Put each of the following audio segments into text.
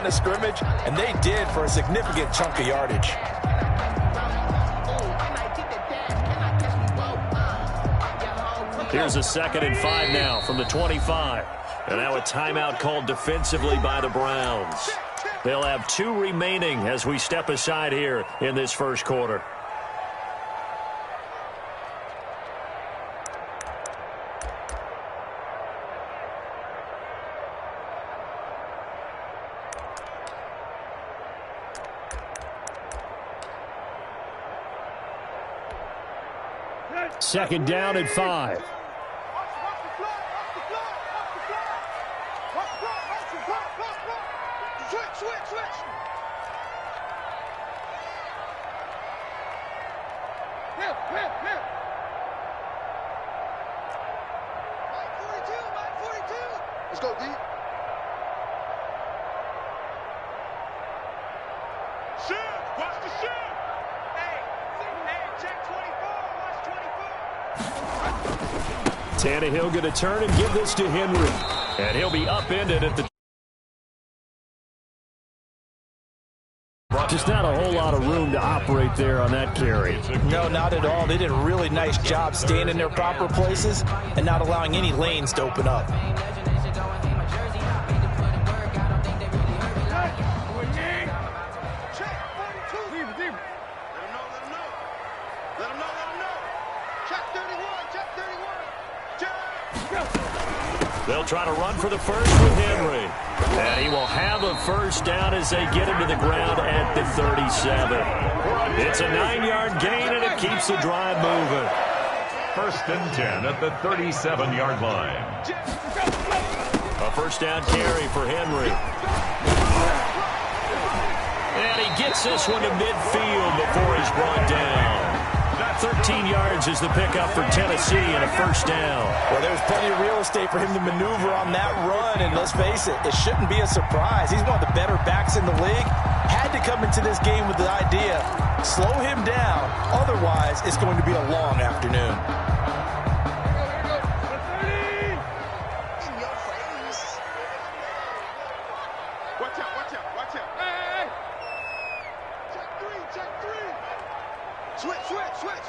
line of scrimmage, and they did for a significant chunk of yardage. Here's a 2nd and 5 now from the 25. And now a timeout called defensively by the Browns. They'll have 2 remaining as we step aside here in this first quarter. Second down and 5. Let's go, D. Shift! Watch the shift! Hey, check 24. Watch 24. Tannehill going to turn and give this to Henry. And he'll be upended at the... Just not a whole lot of room to operate there on that carry. No, not at all. They did a really nice job staying in their proper places and not allowing any lanes to open up. They'll try to run for the first with Henry. And he will have a first down as they get him to the ground at the 37. It's a 9-yard gain, and it keeps the drive moving. 1st and 10 at the 37-yard line. A first down carry for Henry. And he gets this one to midfield before he's brought down. 13 yards is the pickup for Tennessee and a first down. Well, there's plenty of real estate for him to maneuver on that run, and let's face it, it shouldn't be a surprise. He's one of the better backs in the league. Had to come into this game with the idea, slow him down, otherwise it's going to be a long afternoon. Watch out, watch out, watch out. Hey! Check three. Switch.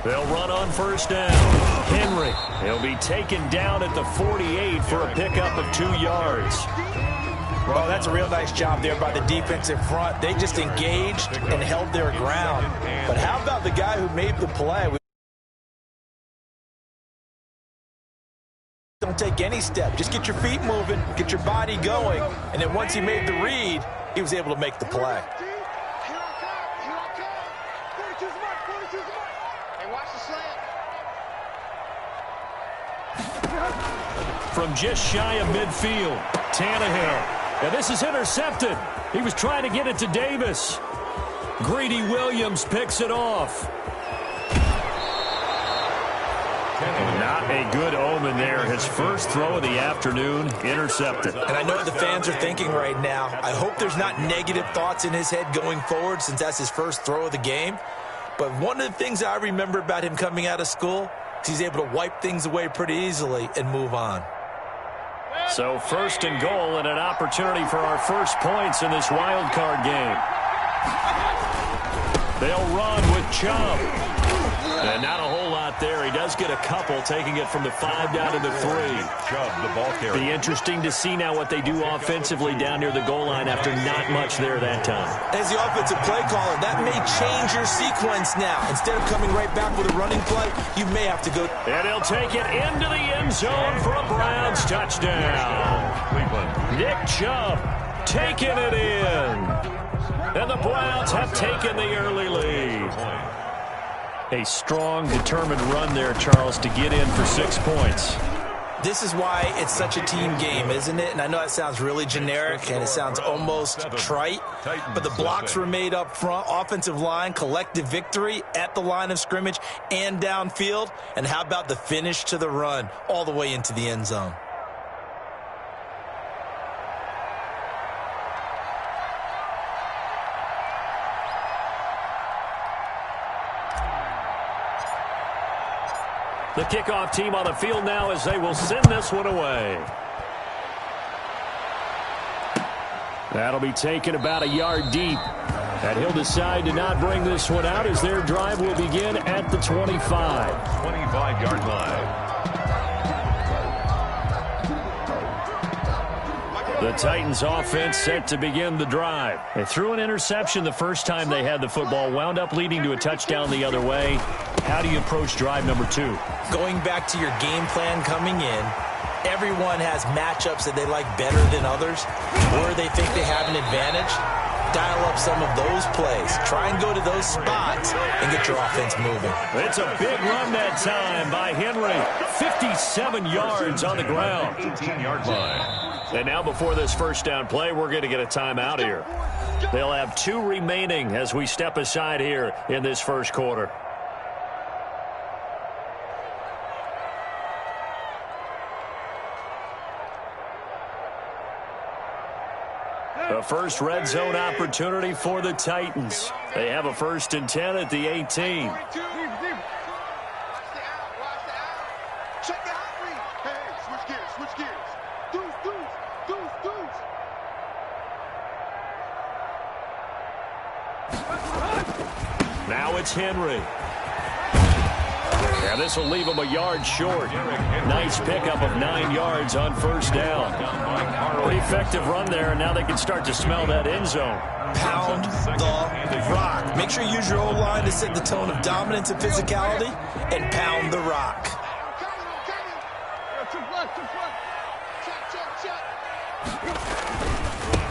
They'll run on first down. Henry, he'll be taken down at the 48 for a pickup of 2 yards. Well, that's a real nice job there by the defensive front. They just engaged and held their ground. But how about the guy who made the play? Don't take any step. Just get your feet moving, get your body going, and then once he made the read, he was able to make the play. From just shy of midfield, Tannehill. And this is intercepted. He was trying to get it to Davis. Greedy Williams picks it off. Not a good omen there. His first throw of the afternoon, intercepted. And I know what the fans are thinking right now. I hope there's not negative thoughts in his head going forward since that's his first throw of the game. But one of the things I remember about him coming out of school is he's able to wipe things away pretty easily and move on. So 1st and goal and an opportunity for our first points in this wild card game. They'll run with Chubb. And not a whole lot there. He does get a couple, taking it from the 5 down to the 3. Chubb, the ball carrier. Be interesting to see now what they do offensively down near the goal line after not much there that time. As the offensive play caller, that may change your sequence now. Instead of coming right back with a running play, you may have to go. And he'll take it into the end zone for a Browns touchdown. Cleveland. Nick Chubb taking it in. And the Browns have taken the early lead. A strong, determined run there, Charles, to get in for 6 points. This is why it's such a team game, isn't it? And I know it sounds really generic and it sounds almost trite, but the blocks were made up front, offensive line, collective victory at the line of scrimmage and downfield. And how about the finish to the run all the way into the end zone? The kickoff team on the field now as they will send this one away. That'll be taken about a yard deep. And he'll decide to not bring this one out as their drive will begin at the 25. 25-yard line. The Titans offense set to begin the drive. They threw an interception the first time they had the football, wound up leading to a touchdown the other way. How do you approach drive number 2? Going back to your game plan coming in, everyone has matchups that they like better than others, or they think they have an advantage. Dial up some of those plays. Try and go to those spots and get your offense moving. It's a big run that time by Henry. 57 yards on the ground. 18-yard line. And now before this first down play, we're going to get a timeout here. They'll have 2 remaining as we step aside here in this first quarter. The first red zone opportunity for the Titans. They have a 1st and 10 at the 18. Check the out read. Hey, switch gears. Deuce. Now it's Henry. And this will leave him a yard short. Nice pickup of 9 yards on first down. Pretty effective run there, and now they can start to smell that end zone. Pound the rock. Make sure you use your O-line to set the tone of dominance and physicality, and pound the rock.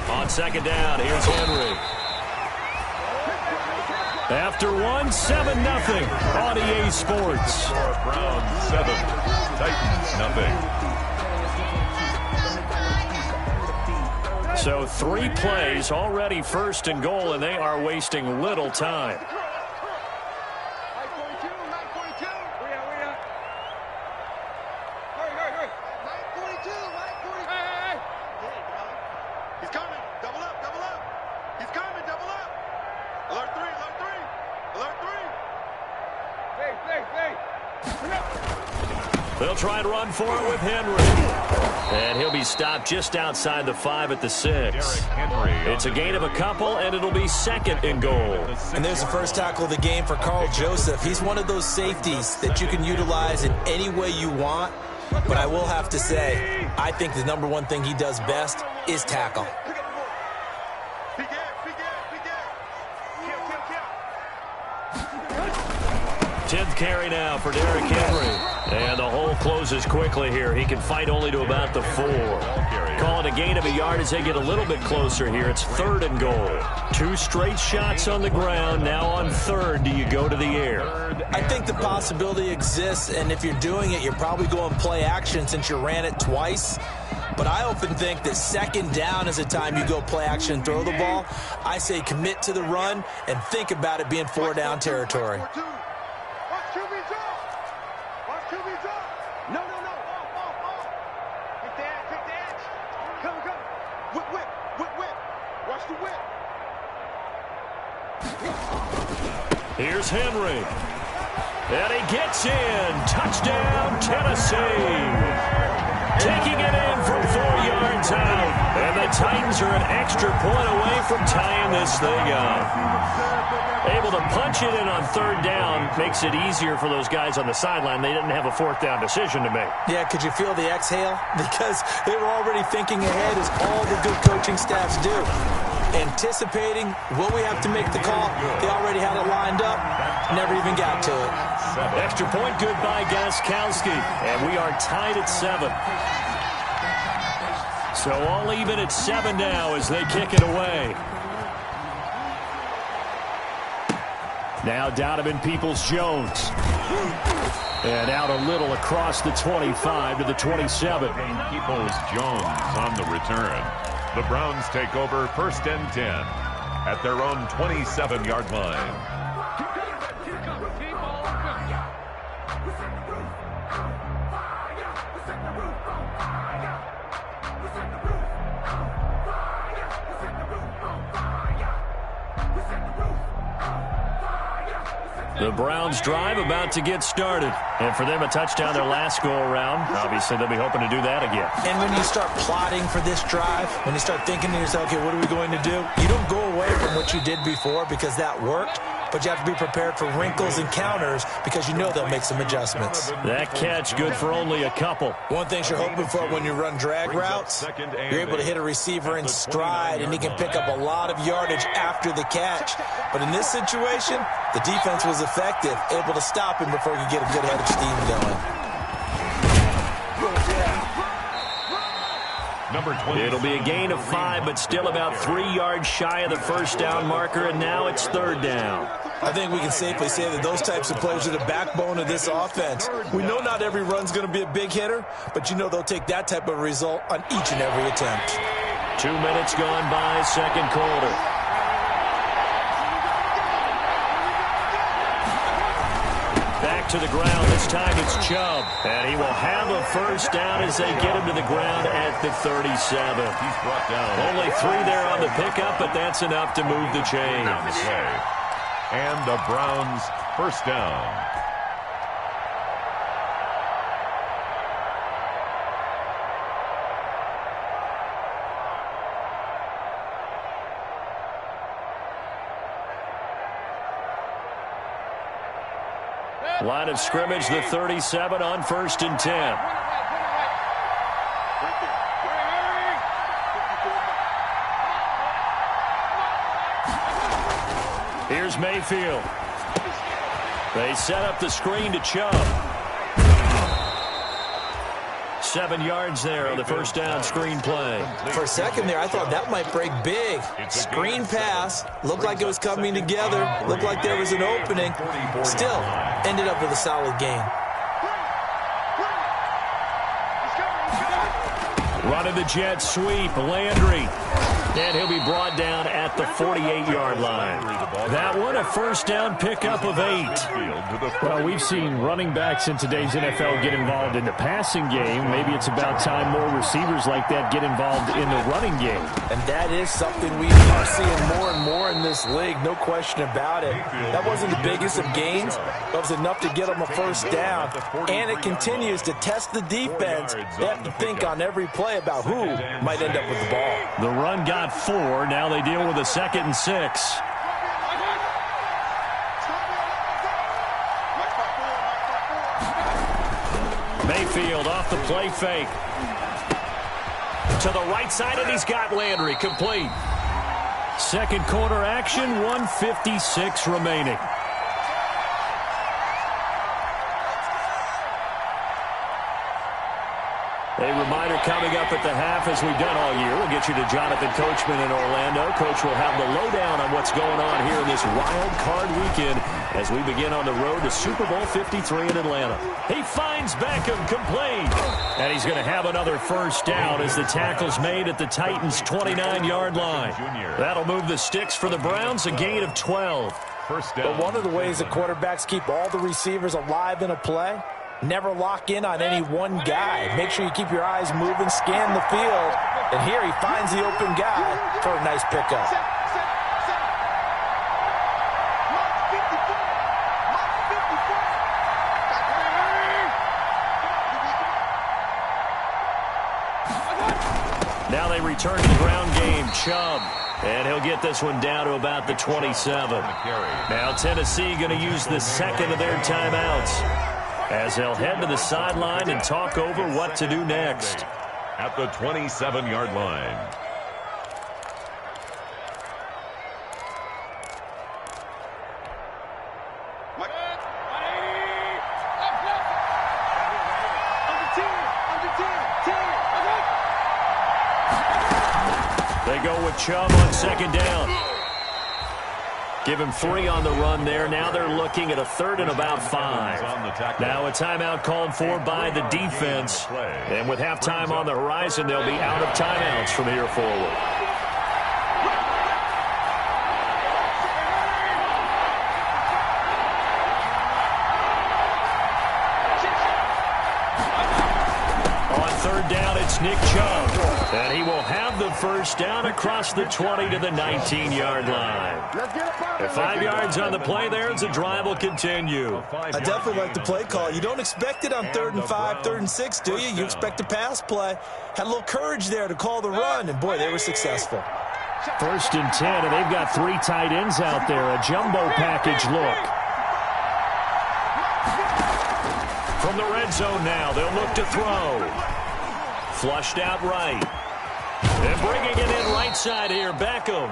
On second down, here's Henry. After 1, 7-0 on EA Sports. Browns 7, Titans 0. So 3 plays, already 1st and goal, and they are wasting little time. He's coming. Double up. He's coming. Double up. Alert 3. They'll try and run for it with Henry. And he'll be stopped just outside the 5 at the 6. It's a gain of a couple, and it'll be 2nd and goal. And there's the first tackle of the game for Carl Joseph. He's one of those safeties that you can utilize in any way you want. But I will have to say, I think the number one thing he does best is tackle. 10th carry now for Derrick Henry. And the hole closes quickly here. He can fight only to about the 4. Call it a gain of a yard as they get a little bit closer here. It's 3rd and goal. 2 straight shots on the ground. Now on 3rd, do you go to the air? I think the possibility exists, and if you're doing it, you're probably going play action since you ran it twice. But I often think that 2nd down is the time you go play action and throw the ball. I say commit to the run and think about it being 4-down territory. Here's Henry. And he gets in. Touchdown, Tennessee. Taking it in from 4 yards out. And the Titans are an extra point away from tying this thing up. Able to punch it in on 3rd down makes it easier for those guys on the sideline. They didn't have a 4th down decision to make. Yeah, could you feel the exhale? Because they were already thinking ahead, as all the good coaching staffs do. Anticipating, will we have to make the call? They already had it lined up, never even got to it. Extra point good by Gostkowski, and we are tied at 7. So all even at 7 now as they kick it away. Now Donovan Peoples-Jones. And out a little across the 25 to the 27. Peoples-Jones on the return. The Browns take over 1st and 10 at their own 27-yard line. The Browns drive about to get started. And for them, a touchdown their last go-around. Obviously, they'll be hoping to do that again. And when you start plotting for this drive, when you start thinking to yourself, okay, what are we going to do? You don't go away from what you did before because that worked, but you have to be prepared for wrinkles and counters because you know they'll make some adjustments. That catch good for only a couple. One thing you're hoping for when you run drag routes, you're able to hit a receiver in stride, and he can pick up a lot of yardage after the catch. But in this situation, the defense was effective, able to stop him before he could get a good head of steam going. It'll be a gain of 5, but still about 3 yards shy of the first down marker, and now it's third down. I think we can safely say that those types of players are the backbone of this offense. We know not every run's going to be a big hitter, but you know they'll take that type of result on each and every attempt. 2 minutes gone by, second quarter. To the ground. This time it's Chubb. And he will have a first down as they get him to the ground at the 37. He's brought down. Only 3 there on the pickup, but that's enough to move the chains. And the Browns first down. Line of scrimmage, the 37 on 1st and 10. Here's Mayfield. They set up the screen to Chubb. 7 yards there on the first down screen play. For a second there, I thought that might break big. Screen pass. Looked like it was coming together. Looked like there was an opening. Still, ended up with a solid gain. Running the jet sweep, Landry. And he'll be brought down at the 48-yard line. That one, a first down pickup of 8. Well, we've seen running backs in today's NFL get involved in the passing game. Maybe it's about time more receivers like that get involved in the running game. And that is something we are seeing more and more in this league, no question about it. That wasn't the biggest of gains, but it was enough to get them a first down. And it continues to test the defense. They have to think on every play about who might end up with the ball. The run got 4. Now they deal with a 2nd and 6. Mayfield off the play fake. To the right side, and he's got Landry complete. Second quarter action, 1:56 remaining. A reminder coming up at the half, as we've done all year. We'll get you to Jonathan Coachman in Orlando. Coach will have the lowdown on what's going on here in this wild card weekend as we begin on the road to Super Bowl 53 in Atlanta. He finds Beckham complete. And he's going to have another first down as the tackle's made at the Titans' 29-yard line. That'll move the sticks for the Browns, a gain of 12. First down. But one of the ways that quarterbacks keep all the receivers alive in a play, never lock in on any one guy. Make sure you keep your eyes moving, scan the field. And here he finds the open guy for a nice pickup. Now they return to the ground game. Chubb. And he'll get this one down to about the 27. Now Tennessee going to use the second of their timeouts, as they'll head to the sideline and talk over what to do next. At the 27-yard line. They go with Chubb on second down. Give him 3 on the run there. Now they're looking at a 3rd and about 5. Now a timeout called for by the defense. And with halftime on the horizon, they'll be out of timeouts from here forward. On third down, it's Nick Chubb. And he will have the first down across the 20 to the 19-yard line. And 5 yards on the play there as the drive will continue. I definitely like the play call. You don't expect it on 3rd and 5, 3rd and 6, do you? You expect a pass play. Had a little courage there to call the run, and boy, they were successful. 1st and 10, and they've got 3 tight ends out there. A jumbo package look. From the red zone now, they'll look to throw. Flushed out right. And bringing it in right side here, Beckham.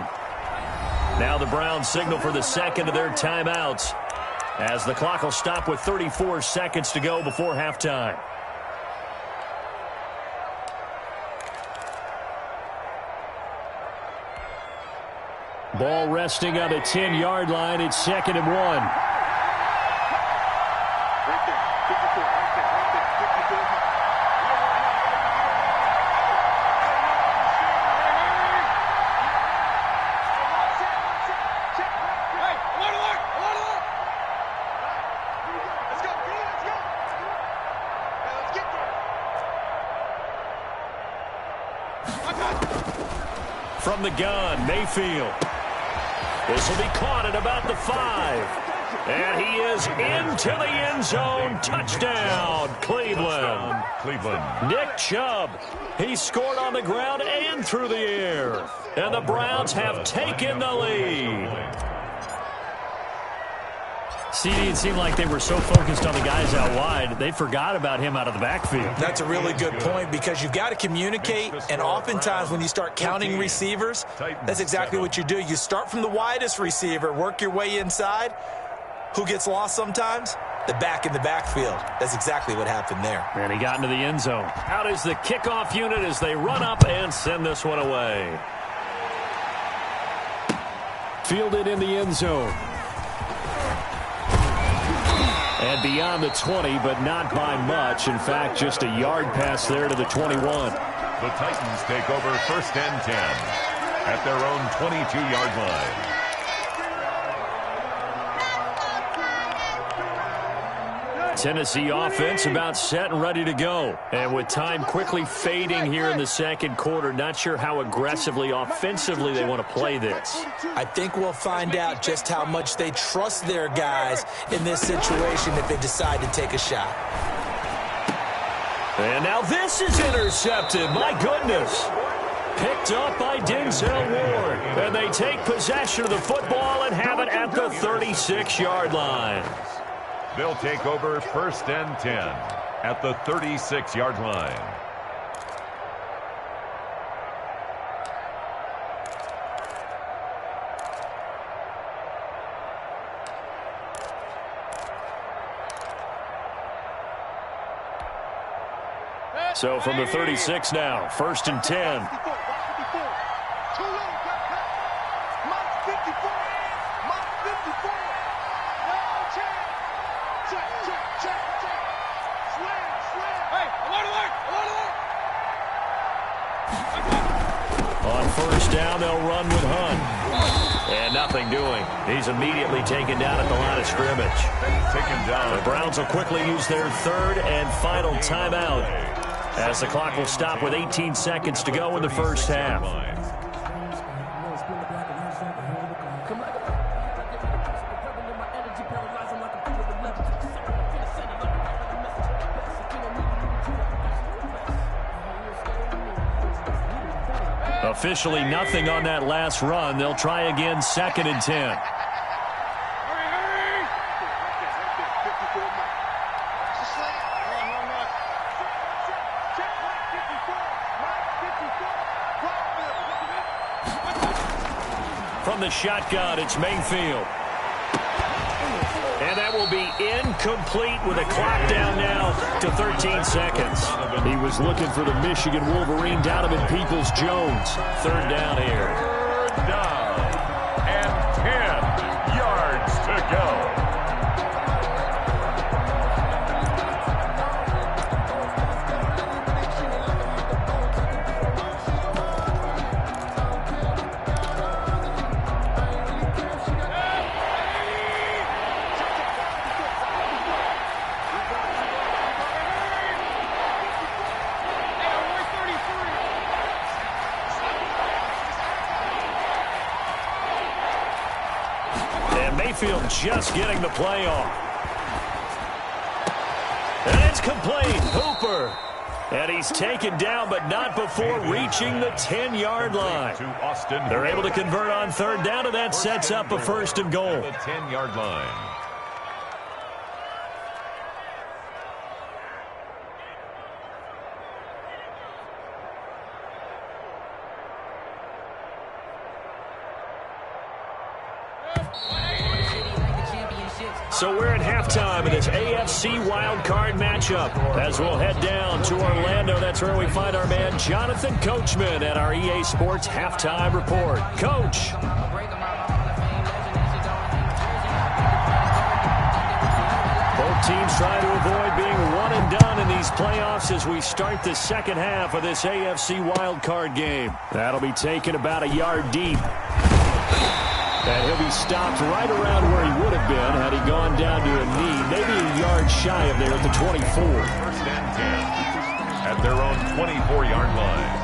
Now the Browns signal for the second of their timeouts, as the clock will stop with 34 seconds to go before halftime. Ball resting on the 10-yard line. It's 2nd and 1. From the gun, Mayfield. This will be caught at about the 5. And he is into the end zone. Touchdown, Cleveland. Nick Chubb. He scored on the ground and through the air. And the Browns have taken the lead. CD, it seemed like they were so focused on the guys out wide, they forgot about him out of the backfield. That's a really good point, because you've got to communicate, and oftentimes when you start counting receivers, that's exactly what you do. You start from the widest receiver, work your way inside. Who gets lost sometimes? The back in the backfield. That's exactly what happened there. And he got into the end zone. Out is the kickoff unit as they run up and send this one away. Fielded in the end zone. And beyond the 20, but not by much. In fact, just a yard pass there to the 21. The Titans take over 1st and 10 at their own 22-yard line. Tennessee offense about set and ready to go. And with time quickly fading here in the second quarter, not sure how aggressively, offensively they want to play this. I think we'll find out just how much they trust their guys in this situation if they decide to take a shot. And now this is intercepted. My goodness. Picked up by Denzel Ward. And they take possession of the football and have it at the 36-yard line. They'll take over 1st and 10 at the 36-yard line. So from the 36 now, 1st and 10. On 1st down, they'll run with Hunt. And nothing doing. He's immediately taken down at the line of scrimmage. Taken down. The Browns will quickly use their 3rd and final timeout, as the clock will stop with 18 seconds to go in the first half. Officially nothing on that last run. They'll try again 2nd and 10. From the shotgun, it's Mayfield. And that will be incomplete with a clock down now to 13 seconds. He was looking for the Michigan Wolverine, Donovan Peoples-Jones. 3rd down here. 3rd down and 10 yards to go. Mayfield just getting the play off. And it's complete. Hooper. And he's taken down, but not before reaching the 10-yard line. They're able to convert on third down, and that sets up a first and goal. The 10-yard line. So we're at halftime of this AFC wildcard matchup. As we'll head down to Orlando, that's where we find our man Jonathan Coachman at our EA Sports Halftime Report. Coach. Both teams trying to avoid being one and done in these playoffs as we start the second half of this AFC wildcard game. That'll be taken about a yard deep. And he'll be stopped right around where he would have been had he gone down to a knee, maybe a yard shy of there at the 24. First and 10 at their own 24-yard line.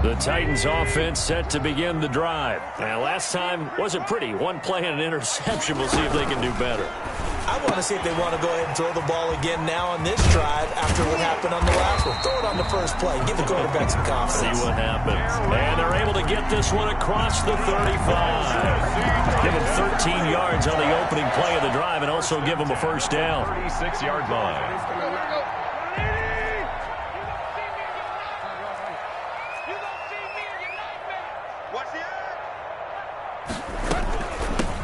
The Titans offense set to begin the drive. Now, last time wasn't pretty. One play and an interception. We'll see if they can do better. I want to see if they want to go ahead and throw the ball again now on this drive after what happened on the last one. Throw it on the first play. Give the quarterback some confidence. See what happens. And they're able to get this one across the 35. Give them 13 yards on the opening play of the drive and also give them a first down. 36-yard line.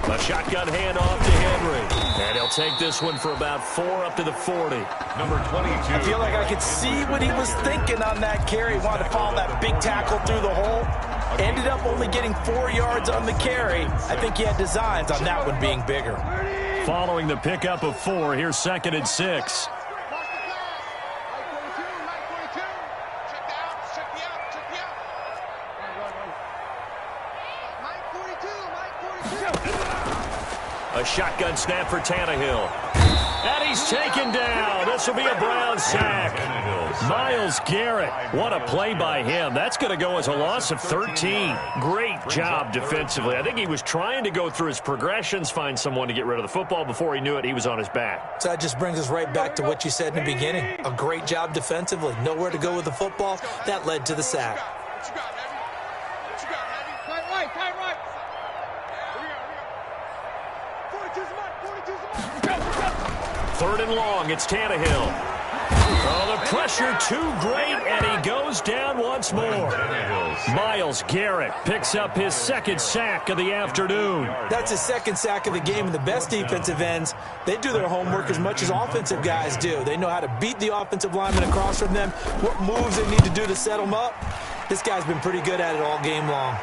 A shotgun handoff to Henry. And he'll take this one for about 4 up to the 40. Number 22. I feel like I could see what he was thinking on that carry. He wanted to follow that big tackle through the hole. Ended up only getting 4 yards on the carry. I think he had designs on that one being bigger. Following the pickup of 4, here's 2nd and 6. A shotgun snap for Tannehill. And he's taken down. This will be a Brown sack. Myles Garrett. What a play by him. That's going to go as a loss of 13. Great job defensively. I think he was trying to go through his progressions, find someone to get rid of the football. Before he knew it, he was on his back. So that just brings us right back to what you said in the beginning. A great job defensively. Nowhere to go with the football. That led to the sack. Third and long, it's Tannehill. Oh, the pressure too great, and he goes down once more. Myles Garrett picks up his 2nd sack of the afternoon. That's his 2nd sack of the game, and the best defensive ends, they do their homework as much as offensive guys do. They know how to beat the offensive lineman across from them, what moves they need to do to set them up. This guy's been pretty good at it all game long.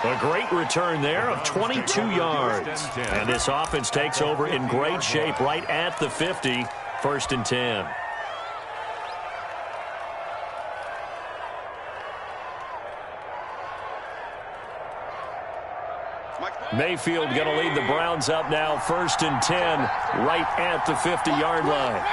A great return there of 22 yards. And this offense takes over in great shape right at the 50. 1st and 10. Mayfield going to lead the Browns up now. 1st and 10 right at the 50-yard line.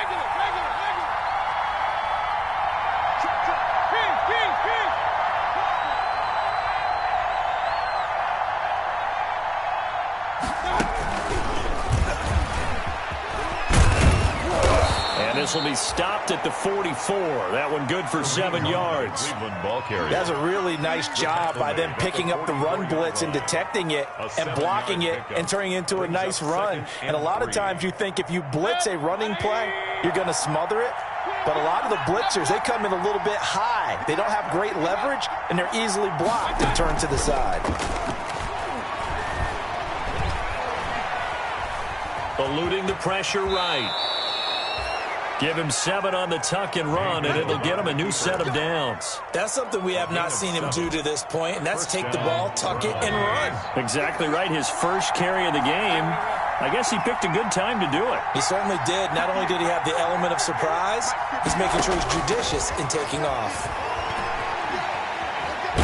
This will be stopped at the 44. That one good for 7 yards. That's a really nice job by them picking up the run blitz and detecting it and blocking it and turning it into a nice run. And a lot of times you think if you blitz a running play, you're going to smother it. But a lot of the blitzers, they come in a little bit high. They don't have great leverage, and they're easily blocked and turned to the side. Eluding the pressure right. Give him 7 on the tuck and run, and it'll get him a new set of downs. That's something we have not seen him do to this point, and that's take the ball, tuck it, and run. Exactly right. His first carry of the game, I guess he picked a good time to do it. He certainly did. Not only did he have the element of surprise, he's making sure he's judicious in taking off.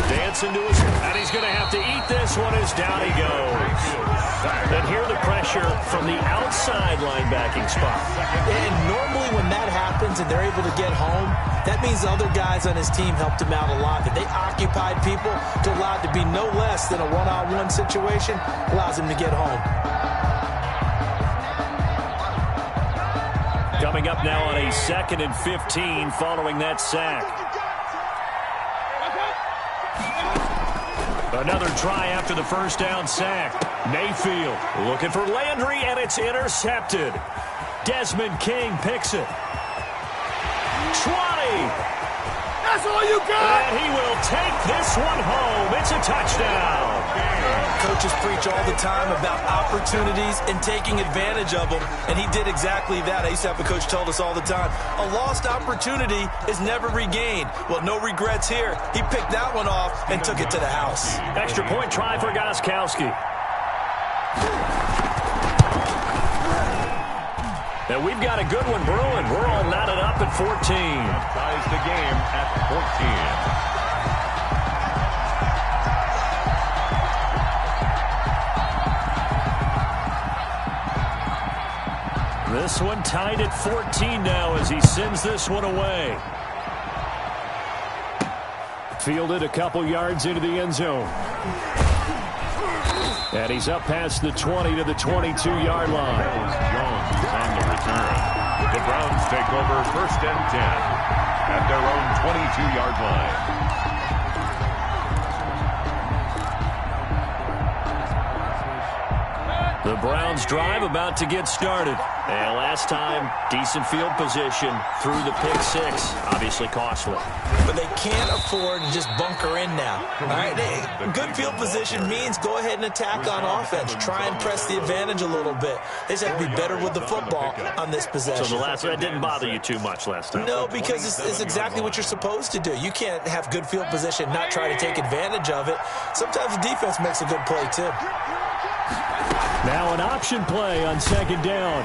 Dancing to his, and he's going to have to eat this one as down he goes. And here the pressure from the outside linebacking spot. And normally when that happens and they're able to get home, that means the other guys on his team helped him out a lot. That they occupied people to allow it to be no less than a one-on-one situation allows him to get home. Coming up now on a 2nd and 15 following that sack. Another try after the first down sack. Mayfield looking for Landry, and it's intercepted. Desmond King picks it. 20. That's all you got. And he will take this one home. It's a touchdown. Coaches preach all the time about opportunities and taking advantage of them, and he did exactly that. I used to have a coach tell us all the time, a lost opportunity is never regained. Well, no regrets here. He picked that one off and took it to the house. Extra point try for Gostkowski. And we've got a good one brewing. We're all knotted up at 14. Ties the game at 14. This one tied at 14 now as he sends this one away. Fielded a couple yards into the end zone. And he's up past the 20 to the 22-yard line. Jones on the return. The Browns take over 1st and 10 at their own 22-yard line. The Browns drive about to get started. And last time, decent field position through the pick six. Obviously costly. But they can't afford to just bunker in now. All right? Good field position means go ahead and attack on offense. Try and press the advantage a little bit. They just have to be better with the football on this possession. So that didn't bother you too much last time? No, because it's exactly what you're supposed to do. You can't have good field position, not try to take advantage of it. Sometimes the defense makes a good play, too. Now an option play on 2nd down.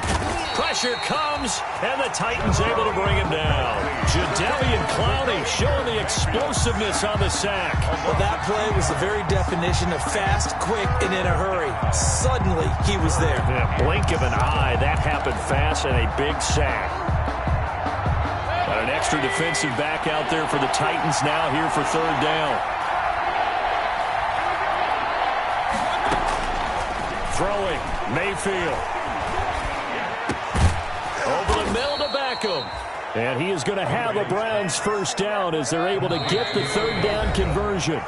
Pressure comes, and the Titans able to bring him down. Jadeveon Clowney showing the explosiveness on the sack. Well, that play was the very definition of fast, quick, and in a hurry. Suddenly, he was there. Yeah, blink of an eye, that happened fast, and a big sack. Got an extra defensive back out there for the Titans now here for 3rd down. Throwing, Mayfield. Over the middle to Beckham. And he is going to have a Browns 1st down as they're able to get the 3rd down conversion.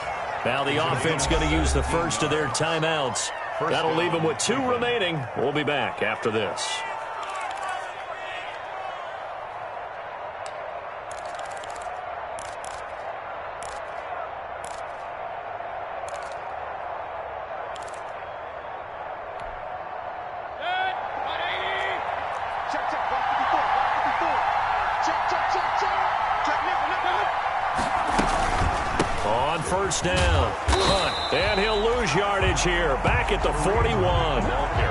Now the offense going to use the first of their timeouts. That'll leave them with 2 remaining. We'll be back after this. On 1st down, punt, and he'll lose yardage here, back at the 41.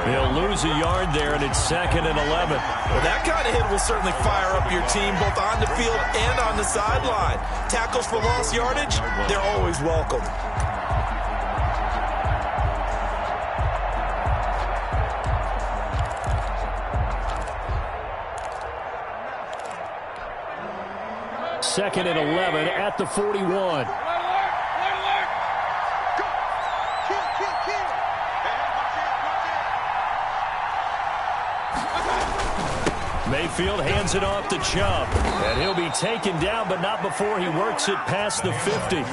He'll lose a yard there, and it's 2nd and 11. Well, that kind of hit will certainly fire up your team, both on the field and on the sideline. Tackles for lost yardage, they're always welcome. Second and 11 at the 41. Mayfield hands it off to Chubb. And he'll be taken down, but not before he works it past the 50.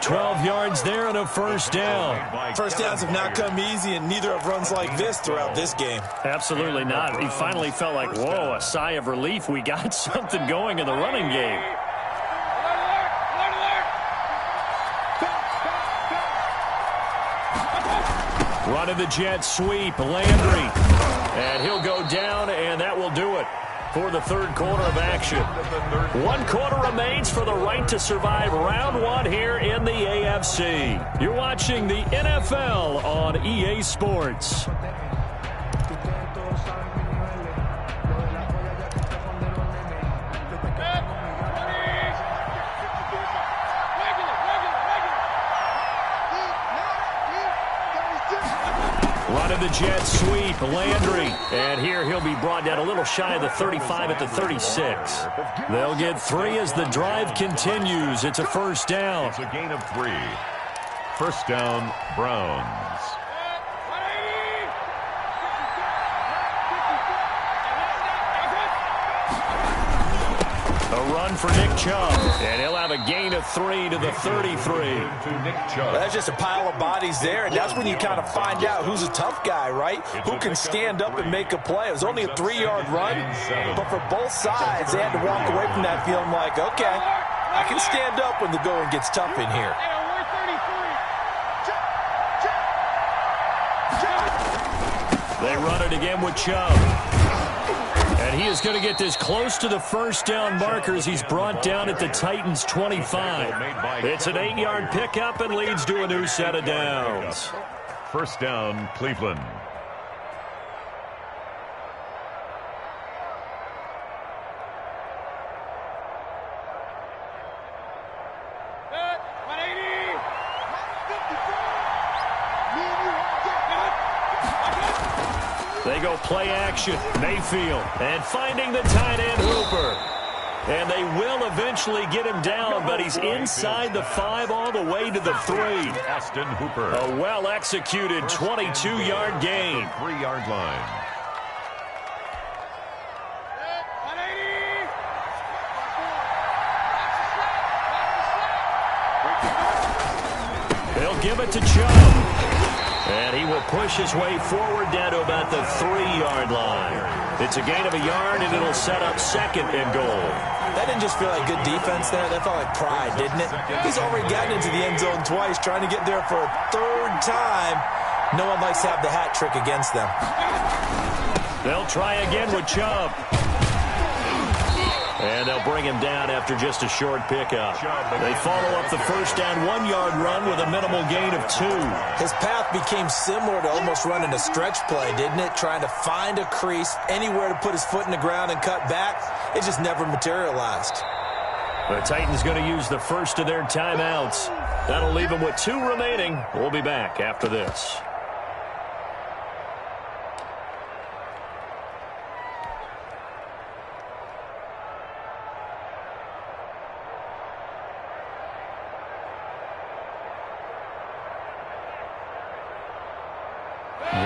12 yards there and a 1st down. 1st downs have not come easy, and neither have runs like this throughout this game. Absolutely not. He finally felt like, whoa, a sigh of relief. We got something going in the running game. Running the jet sweep, Landry. And he'll go down, and that will do it for the 3rd quarter of action. 1 quarter remains for the right to survive round 1 here in the AFC. You're watching the NFL on EA Sports. Running the jet sweep, Landry. And here he'll be brought down a little shy of the 35 at the 36. They'll get 3 as the drive continues. It's a first down. It's a gain of 3. First down, Browns. A run for Nick Chubb, and he'll have a gain of 3 to the 33. That's just a pile of bodies there, and that's when you kind of find out who's a tough guy, right? Who can stand up and make a play. It was only a 3-yard run, but for both sides, they had to walk away from that feeling like, okay, I can stand up when the going gets tough in here. They run it again with Chubb. And he is going to get this close to the first down marker as he's brought down at the Titans' 25. It's an 8-yard pickup and leads to a new set of downs. First down, Cleveland. They go play action. Mayfield. And finding the tight end, Hooper. And they will eventually get him down, but he's inside the 5 all the way to the 3. Austin Hooper. A well-executed 22-yard gain. 3-yard line. They'll give it to Chubb. And he will push his way forward down to about the 3-yard line. It's a gain of a yard, and it'll set up second and goal. That didn't just feel like good defense there. That felt like pride, didn't it? He's already gotten into the end zone twice, trying to get there for a 3rd time. No one likes to have the hat trick against them. They'll try again with Chubb. And they'll bring him down after just a short pickup. They follow up the first down 1-yard run with a minimal gain of 2. His path became similar to almost running a stretch play, didn't it? Trying to find a crease, anywhere to put his foot in the ground and cut back. It just never materialized. The Titans going to use the first of their timeouts. That'll leave them with 2 remaining. We'll be back after this.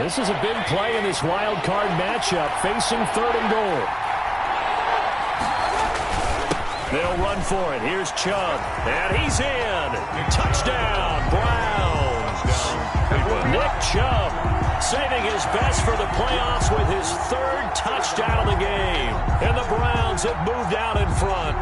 This is a big play in this wild card matchup, facing 3rd and goal. They'll run for it. Here's Chubb, and he's in. Touchdown, Browns. Nick Chubb saving his best for the playoffs with his 3rd touchdown of the game. And the Browns have moved out in front.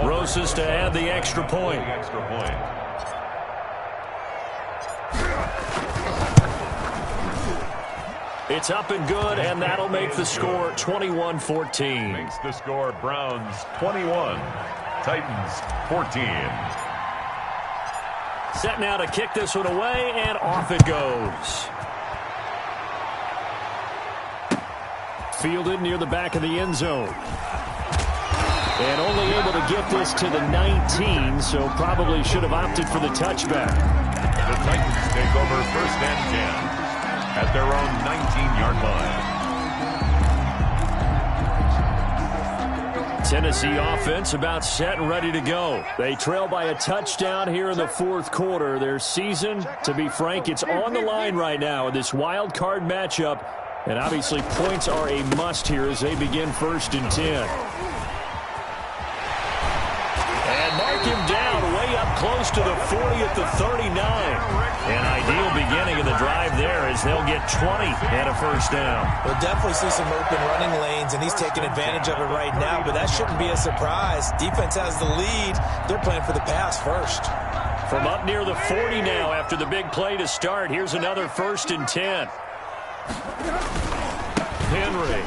Rosas to add the extra point. It's up and good, and that'll make the score 21-14. Makes the score Browns 21, Titans 14. Set now to kick this one away, and off it goes. Fielded near the back of the end zone. And only able to get this to the 19, so probably should have opted for the touchback. The Titans take over first and 10 at their own 19-yard line. Tennessee offense about set and ready to go. They trail by a touchdown here in the 4th quarter. Their season, to be frank, it's on the line right now in this wild card matchup. And obviously points are a must here as they begin 1st and 10. Mark him down way up close to the 40 at the 39. An ideal beginning of the drive there as they'll get 20 and a first down. We'll definitely see some open running lanes, and he's taking advantage of it right now, but that shouldn't be a surprise. Defense has the lead. They're playing for the pass first. From up near the 40 now after the big play to start, here's another 1st and 10. Henry.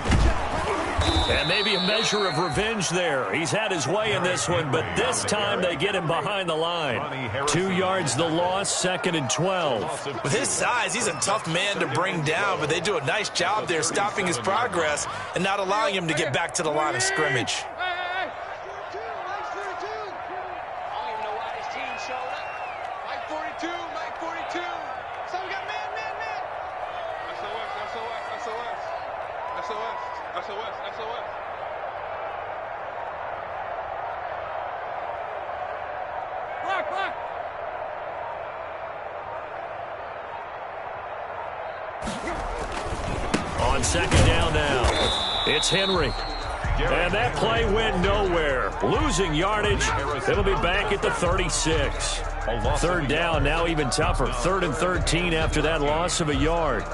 And maybe a measure of revenge there. He's had his way in this one, but this time they get him behind the line. 2 yards the loss, 2nd and 12. With his size, he's a tough man to bring down, but they do a nice job there stopping his progress and not allowing him to get back to the line of scrimmage. SOS, SOS. Block, block. On second down now, it's Henry. And that play went nowhere. Losing yardage. It'll be back at the 36. Third down, now even tougher. 3rd and 13 after that loss of a yard.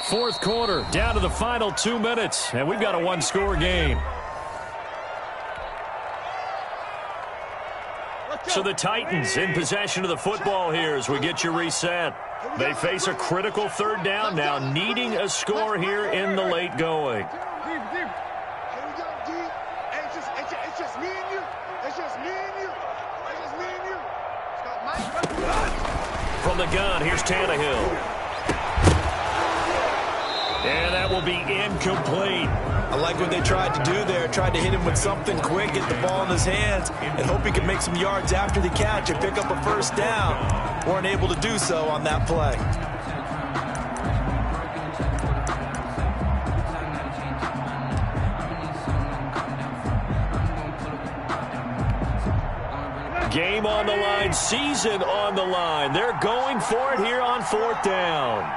Fourth quarter, down to the final 2 minutes, and we've got a one-score game. So the Titans in possession of the football here as we get you reset. They face a critical third down now, needing a score here in the late going. It's just me and you. It's just me and you. It's just me and you. From the gun, here's Tannehill. And that will be incomplete. I like what they tried to do there. Tried to hit him with something quick, get the ball in his hands, and hope he could make some yards after the catch and pick up a first down. Weren't able to do so on that play. Game on the line, season on the line. They're going for it here on fourth down.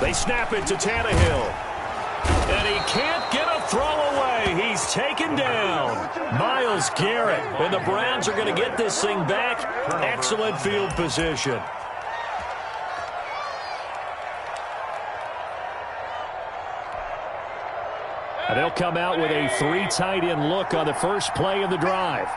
They snap it to Tannehill. And he can't get a throw away. He's taken down. Myles Garrett. And the Browns are going to get this thing back. Excellent field position. And they'll come out with a 3 tight end look on the first play of the drive.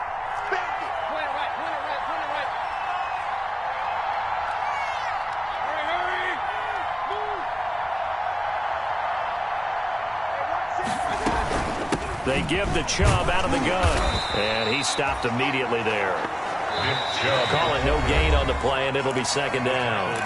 They give the Chubb out of the gun. And he stopped immediately there. Call it no gain on the play, and it'll be second down.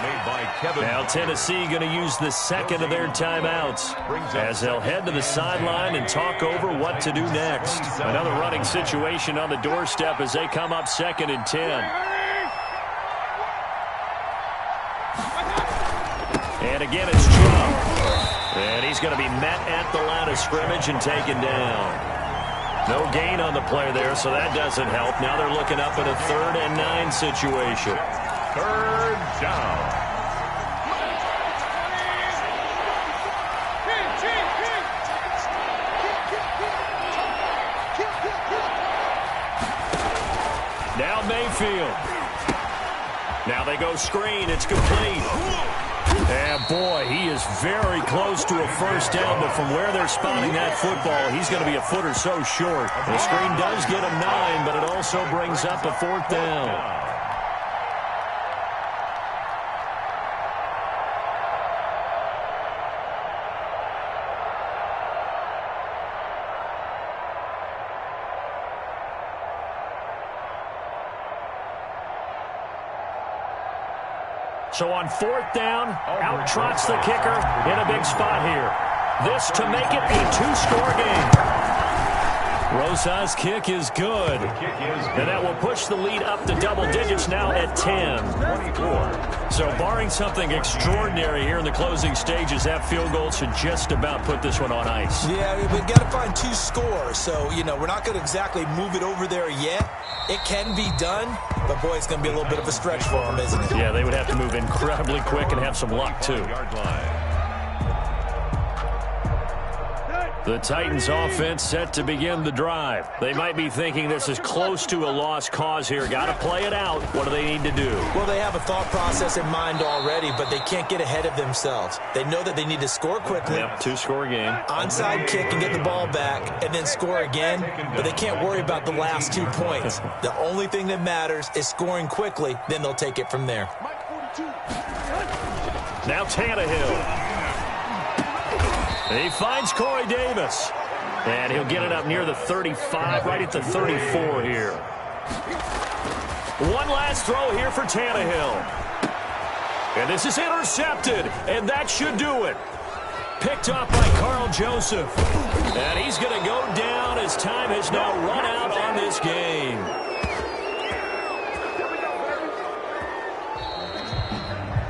Now Tennessee going to use the second of their timeouts as they'll head to the sideline and talk over what to do next. Another running situation on the doorstep as they come up 2nd and 10. And again, it's Chubb. And he's going to be met at the line of scrimmage and taken down. No gain on the play there, so that doesn't help. Now they're looking up at a 3rd and 9 situation. 3rd down. Now Mayfield. Now they go screen. It's complete. And boy, he is very close to a first down, but from where they're spotting that football, he's going to be a foot or so short. The screen does get him 9, but it also brings up a 4th down. So on 4th down, out trots the kicker in a big spot here. This to make it a 2-score game. Rosa's kick is good. And that will push the lead up to double digits now at 10. So barring something extraordinary here in the closing stages, that field goal should just about put this one on ice. Yeah, we've got to find 2 scores. So, we're not going to exactly move it over there yet. It can be done, but boy, it's going to be a little bit of a stretch for them, isn't it? Yeah, they would have to move incredibly quick and have some luck, too. The Titans offense set to begin the drive. They might be thinking this is close to a lost cause here. Got to play it out. What do they need to do? Well, they have a thought process in mind already, but they can't get ahead of themselves. They know that they need to score quickly. Yep, 2-score game. Onside kick and get the ball back and then score again, but they can't worry about the last 2 points. The only thing that matters is scoring quickly, then they'll take it from there. Now Tannehill. He finds Corey Davis. And he'll get it up near the 35, right at the 34 here. One last throw here for Tannehill. And this is intercepted, and that should do it. Picked up by Carl Joseph. And he's going to go down as time has now run out on this game.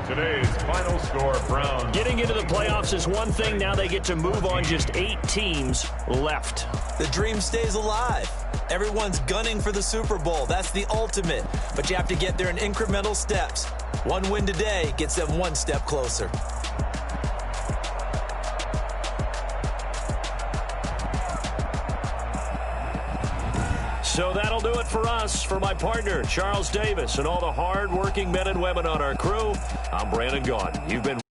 Today's final score, Browns. Getting into the playoffs is one thing. Now they get to move on. Just 8 teams left. The dream stays alive. Everyone's gunning for the Super Bowl. That's the ultimate. But you have to get there in incremental steps. One win today gets them one step closer. So that'll do it for us. For my partner, Charles Davis, and all the hard-working men and women on our crew, I'm Brandon Gaudin. You've been